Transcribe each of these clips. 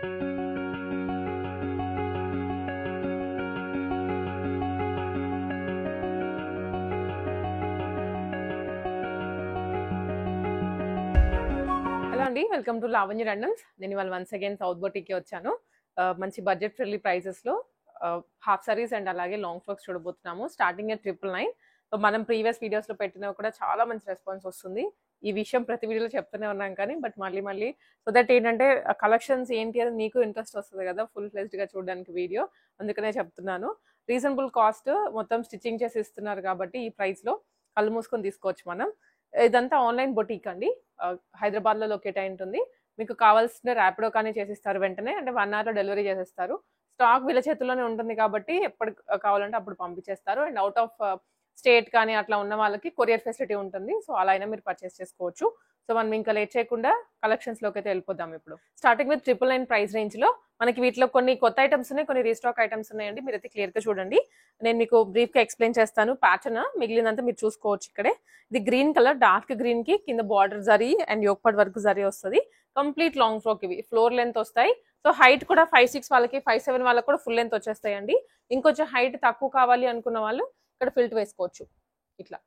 Hello అండి, welcome to Lavanya రండమ్స్. నేను ఇవాళ వన్స్ అగైన్ సౌత్ బొటిక్కి వచ్చాను. మంచి బడ్జెట్ ఫ్రెండ్లీ ప్రైసెస్లో హాఫ్ సారీస్ అండ్ అలాగే లాంగ్ ఫ్రాక్స్ చూడబోతున్నాము. Starting at 999. సో మనం ప్రీవియస్ వీడియోస్లో పెట్టినవి కూడా చాలా మంచి రెస్పాన్స్ వస్తుంది. ఈ విషయం ప్రతి వీడియోలో చెప్తూనే ఉన్నాం కానీ బట్ మళ్ళీ సో దట్ ఏంటంటే కలెక్షన్స్ ఏంటి అని మీకు ఇంట్రెస్ట్ వస్తుంది కదా ఫుల్ ఫ్లెజ్డ్గా చూడడానికి వీడియో, అందుకనే చెప్తున్నాను. రీజనబుల్ కాస్ట్, మొత్తం స్టిచ్చింగ్ చేసి ఇస్తున్నారు కాబట్టి ఈ ప్రైస్లో కళ్ళు మూసుకొని తీసుకోవచ్చు మనం. ఇదంతా ఆన్లైన్ బొటీక్ అండి, హైదరాబాద్లో లొకేట్ అయి ఉంటుంది. మీకు కావాల్సిన ర్యాపిడో కానీ చేసిస్తారు వెంటనే, అంటే 1 hourలో డెలివరీ చేసేస్తారు. స్టాక్ వీళ్ళ చేతుల్లోనే ఉంటుంది కాబట్టి ఎప్పుడు కావాలంటే అప్పుడు పంపించేస్తారు. అండ్ అవుట్ ఆఫ్ స్టేట్ కానీ అట్లా ఉన్న వాళ్ళకి కొరియర్ ఫెసిలిటీ ఉంటుంది. సో అలా అయినా మీరు పర్చేస్ చేసుకోవచ్చు. సో మనం ఇంకా లేట్ చేయకుండా కలెక్షన్స్లోకి అయితే వెళ్ళిపోదాం. ఇప్పుడు స్టార్టింగ్ విత్ 999 ప్రైస్ రేంజ్లో మనకి వీటిలో కొన్ని కొత్త ఐటమ్స్ ఉన్నాయి, కొన్ని రీస్టాక్ ఐటమ్స్ ఉన్నాయండి. మీరైతే క్లియర్గా చూడండి. నేను మీకు బ్రీఫ్గా ఎక్స్ప్లెయిన్ చేస్తాను. ప్యాటర్న్ మిగిలినంతా మీరు చూసుకోవచ్చు. ఇక్కడే ఇది గ్రీన్ కలర్, డార్క్ గ్రీన్ కి కింద బార్డర్ జరీ అండ్ యోక్ వరకు జరీ వస్తుంది. కంప్లీట్ లాంగ్ ఫ్రాక్, ఇవి ఫ్లోర్ లెంత్ వస్తాయి. సో హైట్ కూడా 5'6" వాళ్ళకి, 5'7" వాళ్ళకి కూడా ఫుల్ లెంత్ వచ్చేస్తాయండి. ఇంకొంచెం హైట్ తక్కువ కావాలి అనుకున్న వాళ్ళు ఇక్కడ ఫిల్ట్ వేసుకోవచ్చు. ఇట్లా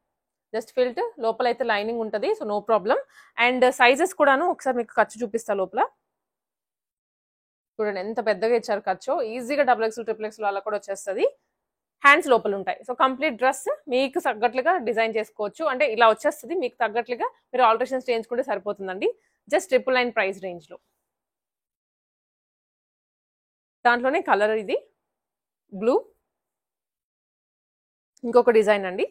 జస్ట్ ఫిల్ట్, లోపల అయితే లైనింగ్ ఉంటుంది, so no problem. And sizes కూడాను ఒకసారి మీకు ఖర్చు చూపిస్తా. లోపల చూడండి ఎంత పెద్దగా ఇచ్చారు ఖర్చు. ఈజీగా XXL, XXL అలా కూడా వచ్చేస్తుంది. హ్యాండ్స్ లోపల ఉంటాయి. సో కంప్లీట్ డ్రెస్ మీకు తగ్గట్లుగా డిజైన్ చేసుకోవచ్చు. అంటే ఇలా వచ్చేస్తుంది, మీకు తగ్గట్లుగా మీరు ఆల్టరేషన్స్ చేయించుకుంటే సరిపోతుందండి. జస్ట్ 999 ప్రైస్ రేంజ్లో. దాంట్లోనే కలర్ ఇది బ్లూ, ఇంకొక డిజైన్ అండి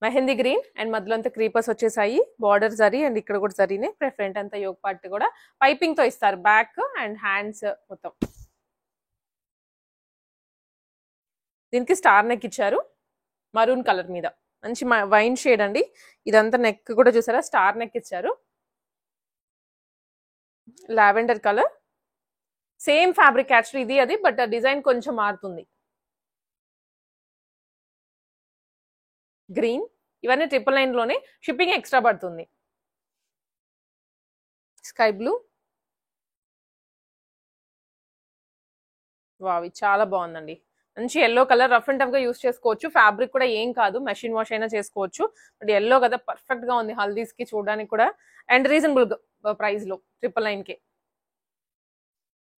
మెహందీ గ్రీన్ అండ్ మధ్యలో అంతా క్రీపర్స్ వచ్చేసాయి. బార్డర్ జరీ అండ్ ఇక్కడ కూడా జరీనే. ఫ్రంట్ అంతా యోక్ పార్ట్ కూడా పైపింగ్ తో ఇస్తారు, బ్యాక్ అండ్ హ్యాండ్స్ మొత్తం. దీనికి స్టార్ నెక్ ఇచ్చారు మరూన్ కలర్ మీద, మంచి వైన్ షేడ్ అండి. ఇదంతా నెక్ కూడా చూసారా, స్టార్ నెక్ ఇచ్చారు. Lavender colour, same fabric actually ఇది అది, బట్ డిజైన్ కొంచెం మారుతుంది. గ్రీన్, ఇవన్నీ 999 లోనే, షిప్పింగ్ ఎక్స్ట్రా పడుతుంది. స్కై బ్లూ, వావ్ చాలా బాగుందండి. మంచి yellow colour, rough and tough గా యూస్ చేసుకోవచ్చు. ఫ్యాబ్రిక్ కూడా ఏం కాదు, మెషిన్ వాష్ అయినా చేసుకోవచ్చు. బట్ ఎల్లో కదా పర్ఫెక్ట్ గా ఉంది హల్దీస్ కి చూడడానికి కూడా. అండ్ రీజనబుల్ ప్రైస్ లో 999కే.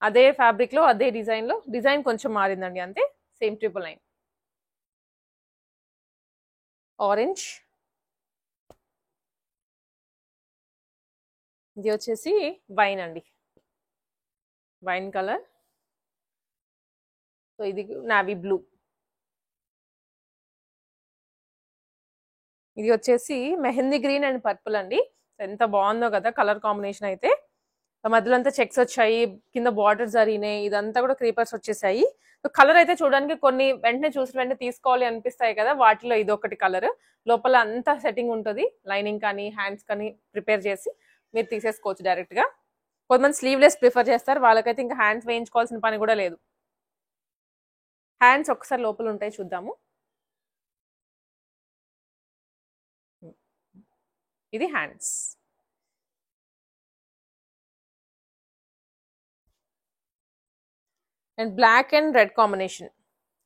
అదే ఫ్యాబ్రిక్ లో అదే డిజైన్ లో, డిజైన్ కొంచెం మారిందండి అంతే. సేమ్ 999. ఆరెంజ్, ఇది వచ్చేసి వైన్ అండి, వైన్ కలర్. సో ఇది నావీ బ్లూ, ఇది వచ్చేసి మెహందీ గ్రీన్ అండ్ పర్పుల్ అండి. ఎంత బాగుందో కదా కలర్ కాంబినేషన్ అయితే. మధ్యలో అంతా చెక్స్ వచ్చాయి, కింద బార్డర్ జరిగినాయి, ఇదంతా కూడా క్రీపర్స్ వచ్చేసాయి. కలర్ అయితే చూడడానికి కొన్ని వెంటనే చూసిన వెంటనే తీసుకోవాలి అనిపిస్తాయి కదా, వాటిలో ఇది ఒకటి కలర్. లోపల అంతా సెట్టింగ్ ఉంటుంది, లైనింగ్ కానీ హ్యాండ్స్ కానీ ప్రిపేర్ చేసి మీరు తీసేసుకోవచ్చు డైరెక్ట్ గా. కొంతమంది స్లీవ్లెస్ ప్రిఫర్ చేస్తారు, వాళ్ళకైతే ఇంకా హ్యాండ్స్ వేయించుకోవాల్సిన పని కూడా లేదు. హ్యాండ్స్ ఒకసారి లోపల ఉంటాయి, చూద్దాము. ఇది hands. And black and red combination.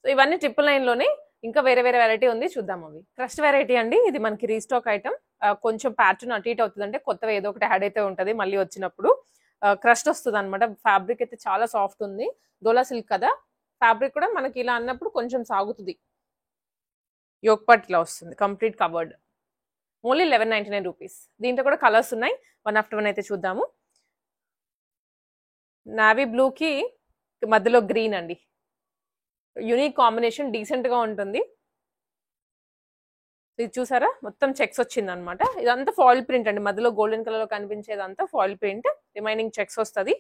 So ఇవన్నీ 999 లోనే. ఇంకా వేరే వేరే వెరైటీ ఉంది, చూద్దాం. అవి క్రస్ట్ వెరైటీ అండి, ఇది మనకి రీస్టాక్ ఐటమ్. కొంచెం ప్యాటర్న్ అటు ఇటు అవుతుంది, అంటే కొత్తగా ఏదో ఒకటి యాడ్ అయితే ఉంటుంది మళ్ళీ వచ్చినప్పుడు. క్రస్ట్ వస్తుంది అనమాట. ఫ్యాబ్రిక్ అయితే చాలా సాఫ్ట్ ఉంది, డోలా సిల్క్ కదా. ఫ్యాబ్రిక్ కూడా మనకి ఇలా అన్నప్పుడు కొంచెం సాగుతుంది. యోక్ పార్ట్ ఇలా వస్తుంది, కంప్లీట్ కవర్డ్. Only 1199 rupees. దీంట్లో కూడా కలర్స్ ఉన్నాయి, 1 after 1 అయితే చూద్దాము. నావీ బ్లూకి మధ్యలో గ్రీన్ అండి, యూనిక్ కాంబినేషన్, డీసెంట్ గా ఉంటుంది. ఇది చూసారా, మొత్తం చెక్స్ వచ్చింది అనమాట. ఇదంతా ఫాయిల్ ప్రింట్ అండి, మధ్యలో గోల్డెన్ కలర్ లో కనిపించేదంతా ఫాయిల్ ప్రింట్, రిమైనింగ్ చెక్స్ వస్తుంది.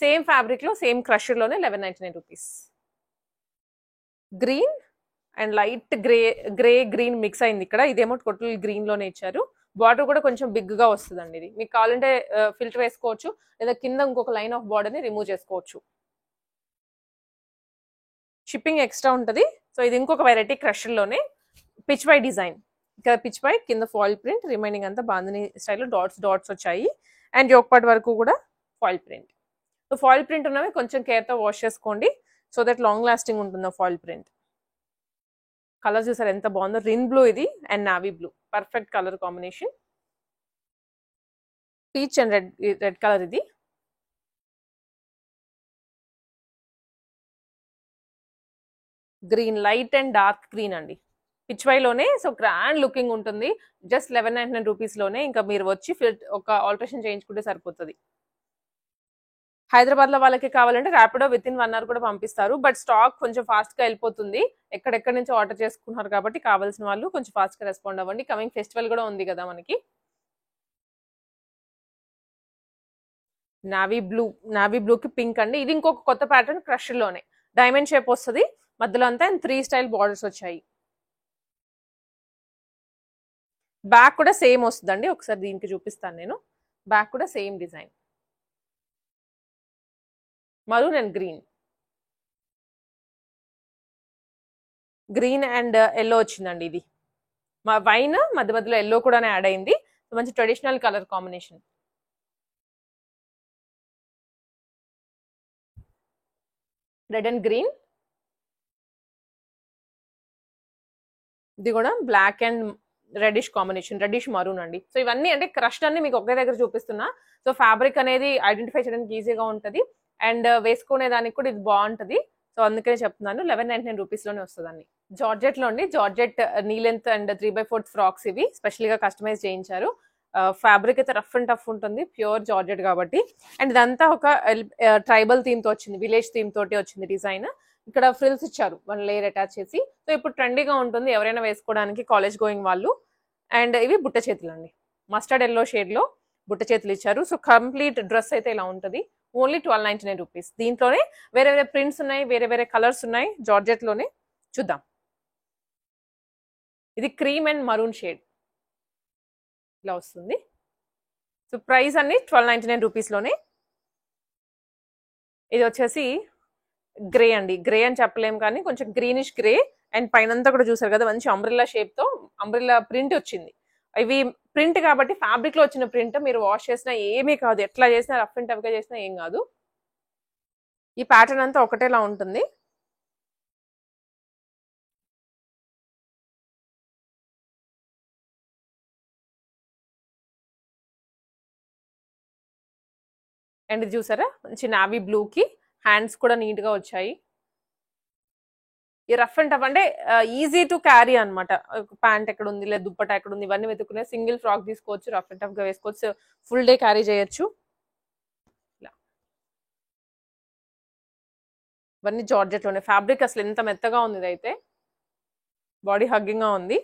సేమ్ ఫ్యాబ్రిక్ లో, సేమ్ క్రషర్ లోనే 1199 rupees. Green and light grey green mix అయింది ఇక్కడ. ఇదేమో టోటల్ గ్రీన్ లోనే ఇచ్చారు. బార్డర్ కూడా కొంచెం బిగ్ గా వస్తుందండి. ఇది మీకు కావాలంటే ఫిల్టర్ వేసుకోవచ్చు, లేదా కింద ఇంకొక లైన్ ఆఫ్ బార్డర్ ని రిమూవ్ చేసుకోవచ్చు. షిప్పింగ్ ఎక్స్ట్రా ఉంటుంది. సో ఇది ఇంకొక వెరైటీ క్రషర్ లోనే, పిచ్ బై డిజైన్. ఇక్కడ పిచ్ బై, కింద ఫాయిల్ ప్రింట్, రిమైనింగ్ అంతా బాందిని స్టైల్లో డాట్స్ వచ్చాయి. అండ్ యోక్ పార్ట్ వరకు కూడా foil print. So so foil print ఉన్నవి కొంచెం కేర్తో వాష్ చేసుకోండి సో దట్ లాంగ్ లాస్టింగ్ ఉంటుంది ఫాయిల్ ప్రింట్. కలర్ చూసారు ఎంత బాగుందో, రిన్ బ్లూ ఇది and navy blue, perfect colour combination. Peach and red colour ఇది. Green, light and dark green అండి, పిచ్ వైలోనే. సో గ్రాండ్ లుకింగ్ ఉంటుంది, జస్ట్ 1199 రూపీస్లోనే. ఇంకా మీరు వచ్చి ఒక ఆల్టరేషన్ చేయించుకుంటే సరిపోతుంది. హైదరాబాద్లో వాళ్ళకి కావాలంటే ర్యాపిడో విత్ ఇన్ 1 అవర్ కూడా పంపిస్తారు, బట్ స్టాక్ కొంచెం ఫాస్ట్గా వెళ్ళిపోతుంది. ఎక్కడెక్కడి నుంచి ఆర్డర్ చేసుకున్నారు కాబట్టి కావాల్సిన వాళ్ళు కొంచెం ఫాస్ట్గా రెస్పాండ్ అవ్వండి. కమింగ్ ఫెస్టివల్ కూడా ఉంది కదా మనకి. నావీ బ్లూకి పింక్ అండి. ఇది ఇంకొక కొత్త ప్యాటర్న్, క్రష్లోనే డైమండ్ షేప్ వస్తుంది మధ్యలో అంతా, అండ్ 3 స్టైల్ బార్డర్స్ వచ్చాయి. బ్యాక్ కూడా సేమ్ వస్తుందండి, ఒకసారి దీనికి చూపిస్తాను నేను. బ్యాక్ కూడా same design, maroon and green and yellow వచ్చిందండి. ఇది మా వైన్ మధ్య మధ్యలో ఎల్లో కూడా యాడ్ అయింది, మంచి traditional colour combination. Red and green, ఇది కూడా black and reddish combination, reddish maroon అండి. సో ఇవన్నీ అంటే క్రష్ అన్ని మీకు ఒకే దగ్గర చూపిస్తున్నా. సో ఫ్యాబ్రిక్ అనేది ఐడెంటిఫై చేయడానికి ఈజీగా ఉంటుంది అండ్ వేసుకునే దానికి కూడా ఇది బాగుంటుంది. సో అందుకనే చెప్తున్నాను, 1199 రూపీస్లోనే వస్తుందండి. జార్జెట్లో అండి, georgette knee length and 3/4 frocks ఇవి స్పెషల్గా కస్టమైజ్ చేయించారు. ఫ్యాబ్రిక్ అయితే రఫ్ అండ్ టఫ్ ఉంటుంది, ప్యూర్ జార్జెట్ కాబట్టి. అండ్ ఇదంతా ఒక ట్రైబల్ థీమ్తో వచ్చింది, విలేజ్ థీమ్ తోటి వచ్చింది డిజైన్. ఇక్కడ ఫ్రిల్స్ ఇచ్చారు 1 లేయర్ అటాచ్ చేసి. సో ఇప్పుడు ట్రెండీగా ఉంటుంది, ఎవరైనా వేసుకోవడానికి కాలేజ్ గోయింగ్ వాళ్ళు. అండ్ ఇవి బుట్ట చేతులు అండి, మస్టర్డ్ ఎల్లో షేడ్లో బుట్ట చేతులు ఇచ్చారు. సో కంప్లీట్ డ్రెస్ అయితే ఇలా ఉంటుంది, ఓన్లీ 1299 రూపీస్. దీంట్లోనే వేరే వేరే ప్రింట్స్ ఉన్నాయి, వేరే వేరే కలర్స్ ఉన్నాయి. జార్జెట్లోనే చూద్దాం. ఇది క్రీమ్ అండ్ మరూన్ షేడ్ ఇలా వస్తుంది. సో ప్రైస్ అన్ని 1299 రూపీస్లోనే. ఇది వచ్చేసి గ్రే అండి, గ్రే అని చెప్పలేము కానీ కొంచెం గ్రీనిష్ గ్రే. అండ్ పైనంతా కూడా చూసారు కదా, మంచి అంబ్రిల్లా షేప్తో అంబ్రిల్లా ప్రింట్ వచ్చింది. ఇవి ప్రింట్ కాబట్టి ఫ్యాబ్రిక్ లో వచ్చిన ప్రింట్, మీరు వాష్ చేసినా ఏమీ కాదు, ఎట్లా చేసినా రఫ్ అండ్ టఫ్గా చేసినా ఏం కాదు. ఈ ప్యాటర్న్ అంతా ఒకటేలా ఉంటుంది. అండ్ ఇది చూసారా, మంచి నావీ బ్లూకి హ్యాండ్స్ కూడా నీట్గా వచ్చాయి. ఈ రఫ్ అండ్ టఫ్ అంటే ఈజీ టు క్యారీ అనమాట. ప్యాంట్ ఎక్కడ ఉంది, లేదా దుప్పట ఎక్కడ ఉంది, ఇవన్నీ వెతుక్కునే సింగిల్ ఫ్రాక్ తీసుకోవచ్చు, రఫ్ అండ్ టఫ్గా వేసుకోవచ్చు, ఫుల్ డే క్యారీ చేయొచ్చు. ఇవన్నీ జార్జెట్లోనే. ఫ్యాబ్రిక్ అసలు ఎంత మెత్తగా ఉంది, ఇదైతే బాడీ హగ్గింగ్గా ఉంది.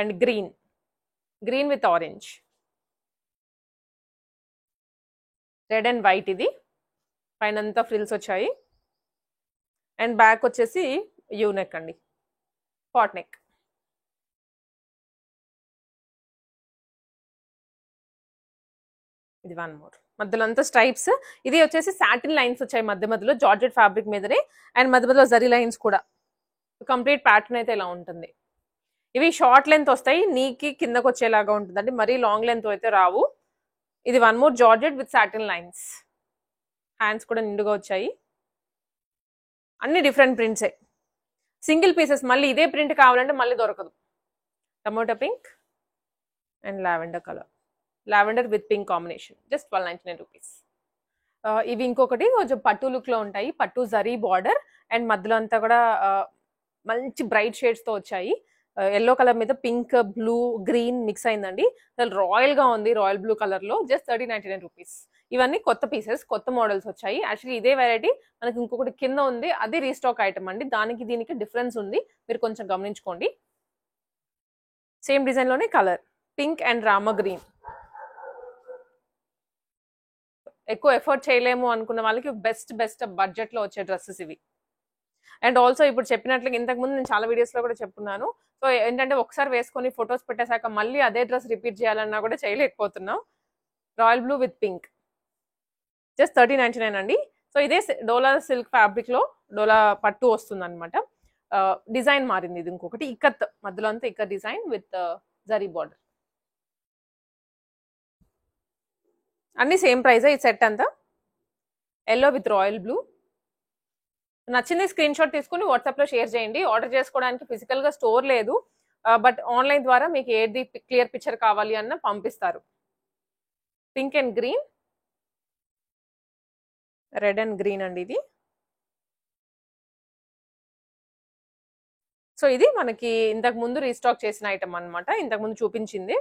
And green with orange, red and white. ఇది పైన అంతా ఫ్రిల్స్ వచ్చాయి. అండ్ బ్యాక్ వచ్చేసి యూ నెక్ అండి, పాట్ నెక్. ఇది 1 మోర్, మధ్యలో అంతా స్ట్రైప్స్. ఇది వచ్చేసి సాటిన్ లైన్స్ వచ్చాయి మధ్య మధ్యలో, జార్జెట్ ఫ్యాబ్రిక్ మీదనే. అండ్ మధ్య మధ్యలో జరీ లైన్స్ కూడా. కంప్లీట్ ప్యాటర్న్ అయితే ఇలా ఉంటుంది. ఇవి షార్ట్ లెంత్ వస్తాయి, నీకి కిందకు వచ్చేలాగా ఉంటుంది అండి, మరీ లాంగ్ లెంత్ అయితే రావు. ఇది 1 more georgette with satin lines. Hands కూడా నిండుగా వచ్చాయి. అన్ని డిఫరెంట్ ప్రింట్సే, సింగిల్ పీసెస్. మళ్ళీ ఇదే ప్రింట్ కావాలంటే మళ్ళీ దొరకదు. Tomato pink and lavender colour, lavender with pink combination, just 1299 rupees. ఇవి ఇంకొకటి కొంచెం పట్టు లుక్లో ఉంటాయి, పట్టు జరీ బార్డర్ అండ్ మధ్యలో అంతా కూడా మంచి బ్రైట్ షేడ్స్తో వచ్చాయి. ఎల్లో కలర్ మీద పింక్, బ్లూ, గ్రీన్ మిక్స్ అయిందండి. అసలు రాయల్గా ఉంది, రాయల్ బ్లూ కలర్లో. Just 1399 rupees. ఇవన్నీ కొత్త పీసెస్, కొత్త మోడల్స్ వచ్చాయి. యాక్చువల్లీ ఇదే వెరైటీ మనకి ఇంకొకటి కింద ఉంది, అది రీస్టాక్ ఐటమ్ అండి. దానికి దీనికి డిఫరెన్స్ ఉంది, మీరు కొంచెం గమనించుకోండి. సేమ్ డిజైన్లోనే కలర్ పింక్ అండ్ రామ గ్రీన్. ఎక్కువ ఎఫర్ట్ చేయలేము అనుకున్న వాళ్ళకి బెస్ట్ బడ్జెట్లో వచ్చే డ్రెస్సెస్ ఇవి. అండ్ ఆల్సో ఇప్పుడు చెప్పినట్లుగా ఇంతకుముందు నేను చాలా వీడియోస్లో కూడా చెప్పున్నాను. సో ఏంటంటే ఒకసారి వేసుకొని ఫొటోస్ పెట్టేశాక మళ్ళీ అదే డ్రెస్ రిపీట్ చేయాలన్నా కూడా చేయలేకపోతున్నాం. Royal blue with pink, just 1399 అండి. సో ఇదే డోలా సిల్క్ ఫ్యాబ్రిక్లో డోలా పట్టు వస్తుంది అనమాట. డిజైన్ మారింది, ఇది ఇంకొకటి ఇక్కత్, మధ్యలో అంతా ikat design with zari border. అన్ని సేమ్ ప్రైస్ ఈ సెట్ అంతా. Yellow with royal blue. నచ్చింది స్క్రీన్ షాట్ తీసుకుని వాట్సాప్లో షేర్ చేయండి. ఆర్డర్ చేసుకోవడానికి ఫిజికల్గా స్టోర్ లేదు, బట్ ఆన్లైన్ ద్వారా మీకు ఏది క్లియర్ పిక్చర్ కావాలి అన్న పంపిస్తారు. Pink and green, red and green అండి ఇది. సో ఇది మనకి ఇంతకు ముందు రీస్టాక్ చేసిన ఐటమ్ అనమాట, ఇంతకు ముందు చూపించింది.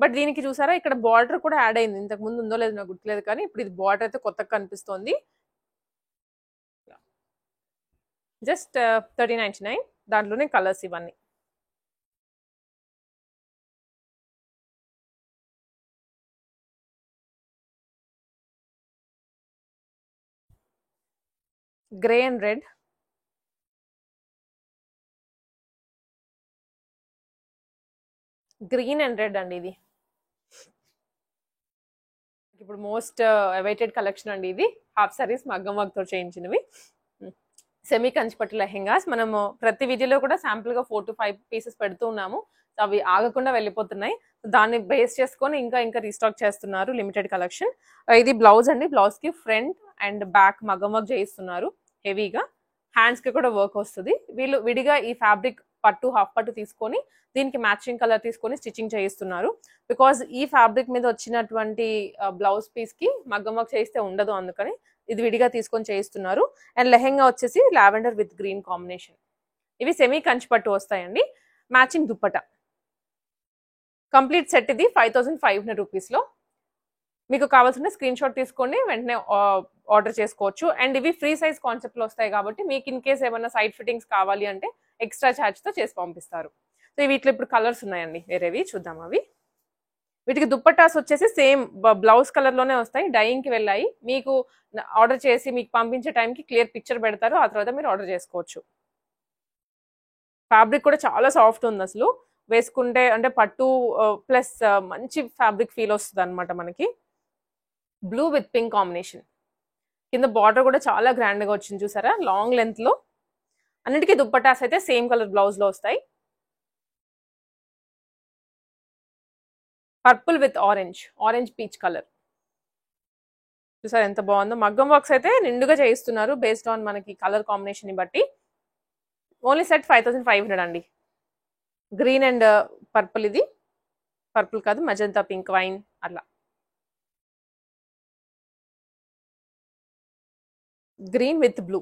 బట్ దీనికి చూసారా ఇక్కడ బార్డర్ కూడా యాడ్ అయింది. ఇంతకు ముందు ఉందో లేదో నాకు గుర్తులేదు, కానీ ఇప్పుడు ఇది బార్డర్ అయితే కొత్తగా కనిపిస్తోంది. జస్ట్ 3099. దాంట్లోనే కలర్స్ ఇవన్నీ. Grey and red, green and red అండి ఇది. ఇప్పుడు మోస్ట్ అవైటెడ్ కలెక్షన్ అండి ఇది. హాఫ్ సారీస్ మగ్గం వర్క్ తో చేయించినవి, సెమీ కంచిపట్టు లెహెంగాస్. మనము ప్రతి వీడియోలో కూడా శాంపుల్ గా 4 to 5 పీసెస్ పెడుతూ ఉన్నాము. అవి ఆగకుండా వెళ్ళిపోతున్నాయి. దాన్ని బేస్ చేసుకొని ఇంకా ఇంకా రీస్టాక్ చేస్తున్నారు లిమిటెడ్ కలెక్షన్. ఇది బ్లౌజ్ అండి. బ్లౌజ్ కి ఫ్రంట్ అండ్ బ్యాక్ మగ్గం వర్క్ చేయిస్తున్నారు హెవీగా. హ్యాండ్స్ కి కూడా వర్క్ వస్తుంది. వీళ్ళు విడిగా ఈ ఫ్యాబ్రిక్ పట్టు హాఫ్ పట్టు తీసుకొని దీనికి మ్యాచింగ్ కలర్ తీసుకొని స్టిచ్చింగ్ చేయిస్తున్నారు. బికాజ్ ఈ ఫ్యాబ్రిక్ మీద వచ్చినటువంటి బ్లౌజ్ పీస్ కి మగ్గం వర్క్ చేయిస్తే ఉండదు, అందుకని ఇది విడిగా తీసుకొని చేయిస్తున్నారు. అండ్ లెహెంగా వచ్చేసి లావెండర్ విత్ గ్రీన్ కాంబినేషన్. ఇవి సెమీ కంచిపట్టు వస్తాయండి. మ్యాచింగ్ దుప్పట. కంప్లీట్ సెట్ ఇది 5500 రూపీస్లో. మీకు కావాల్సిన స్క్రీన్ షాట్ తీసుకోండి, వెంటనే ఆర్డర్ చేసుకోవచ్చు. అండ్ ఇవి ఫ్రీ సైజ్ కాన్సెప్ట్లో వస్తాయి కాబట్టి మీకు ఇన్ కేస్ ఏమైనా సైడ్ ఫిట్టింగ్స్ కావాలి అంటే ఎక్స్ట్రా ఛార్జ్తో చేసి పంపిస్తారు. సో వీటిలో ఇప్పుడు కలర్స్ ఉన్నాయండి వేరేవి, చూద్దాం అవి. వీటికి దుప్పటాస్ వచ్చేసి సేమ్ బ్లౌజ్ కలర్లోనే వస్తాయి, డైయింగ్కి వెళ్ళాయి. మీకు ఆర్డర్ చేసి మీకు పంపించే టైంకి క్లియర్ పిక్చర్ పెడతారు, ఆ తర్వాత మీరు ఆర్డర్ చేసుకోవచ్చు. ఫ్యాబ్రిక్ కూడా చాలా సాఫ్ట్ ఉంది అసలు. వేసుకుంటే అంటే పట్టు ప్లస్ మంచి ఫ్యాబ్రిక్ ఫీల్ వస్తుంది అనమాట మనకి. Blue with pink combination. కింద బార్డర్ కూడా చాలా గ్రాండ్గా వచ్చింది చూసారా, లాంగ్ లెంత్లో. అన్నిటికీ దుప్పటాస్ అయితే సేమ్ కలర్ బ్లౌజ్లో వస్తాయి. Purple with orange, orange peach colour. చూసారా ఎంత బాగుందో. మగ్గం వర్క్స్ అయితే నిండుగా చేయిస్తున్నారు బేస్డ్ ఆన్ మనకి కలర్ కాంబినేషన్ ని బట్టి. ఓన్లీ సెట్ 5500 అండి. గ్రీన్ అండ్ పర్పుల్, ఇది పర్పుల్ కాదు మజంతా పింక్ వైన్ అట్లా. Green with blue.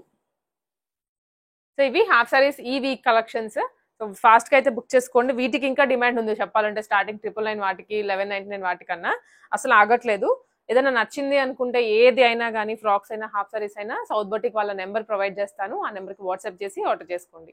సో ఇవి హాఫ్ సారీస్ ఈ వీక్ కలెక్షన్స్. సో ఫాస్ట్గా అయితే బుక్ చేసుకోండి. వీటికి ఇంకా డిమాండ్ ఉంది చెప్పాలంటే. స్టార్టింగ్ 999 వాటికి 1199 వాటికన్నా అసలు ఆగట్లేదు. ఏదైనా నచ్చింది అనుకుంటే ఏది అయినా కానీ, ఫ్రాక్స్ అయినా హాఫ్ సారీస్ అయినా, సౌత్ బొటిక్ వాళ్ళ నెంబర్ ప్రొవైడ్ చేస్తాను. ఆ నెంబర్కి వాట్సాప్ చేసి ఆర్డర్ చేసుకోండి.